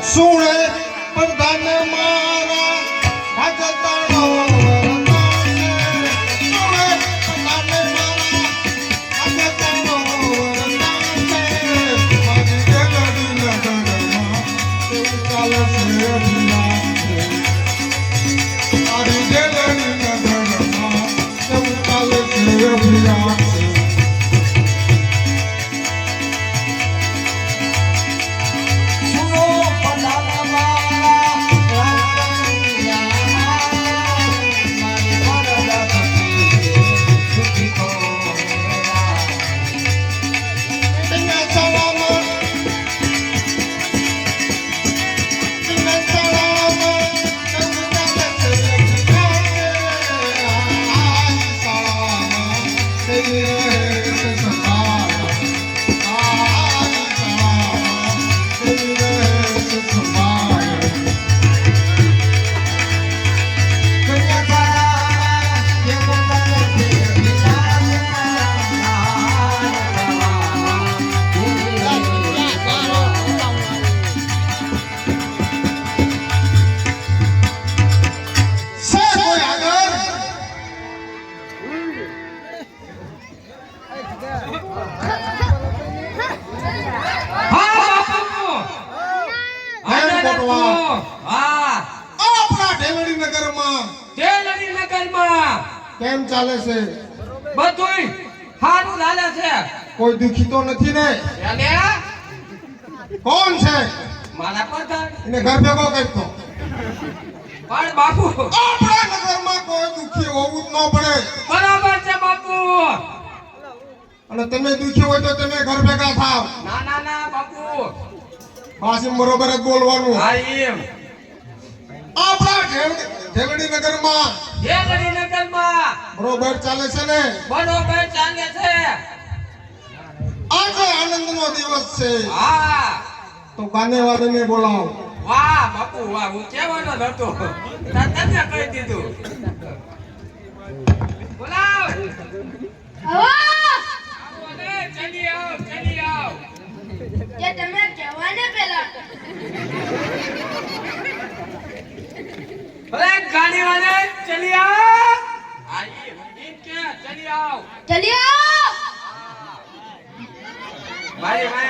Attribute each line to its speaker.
Speaker 1: સુણે પ્રધાન મારા ભગતનો કેમ ચાલે છે?
Speaker 2: બધુંય સારું ચાલે છે.
Speaker 1: કોઈ દુખી તો નથી ને? કોણ છે?
Speaker 2: મારા પ્રધાન.
Speaker 1: એને ઘર ભેગો કરતો.
Speaker 2: પણ બાપુ
Speaker 1: આપણા નગરમાં કોઈ દુખી હોવું જ ન પડે.
Speaker 2: બરાબર છે બાપુ.
Speaker 1: અને તમે દુખી હોય તો તમે ઘર ભેગા થાવ.
Speaker 2: ના ના ના બાપુ.
Speaker 1: પાછી બરોબર જ બોલવાનું.
Speaker 2: હા એમ.
Speaker 1: આપણા ઢેલડી નગરમાં બરોબર ચાલે છે ને?
Speaker 2: બરોબર ચાલે છે.
Speaker 1: આજે આનંદનો દિવસ છે.
Speaker 2: હા.
Speaker 1: તો ગાનેવાળાને બોલાવો.
Speaker 2: વાહ બાપુ વાહ, હું કહેવાનો જ હતો. તમે કહી દીધું. બોલાવ. ચલી આવ ચલી આવ.
Speaker 3: એ તમે કહેવાને પેલા
Speaker 2: અરે ગાડી વાલે ચલી આવ. આઈ ઠીક છે ચલી આવ.
Speaker 3: ચલિયો
Speaker 2: ભાઈ ભાઈ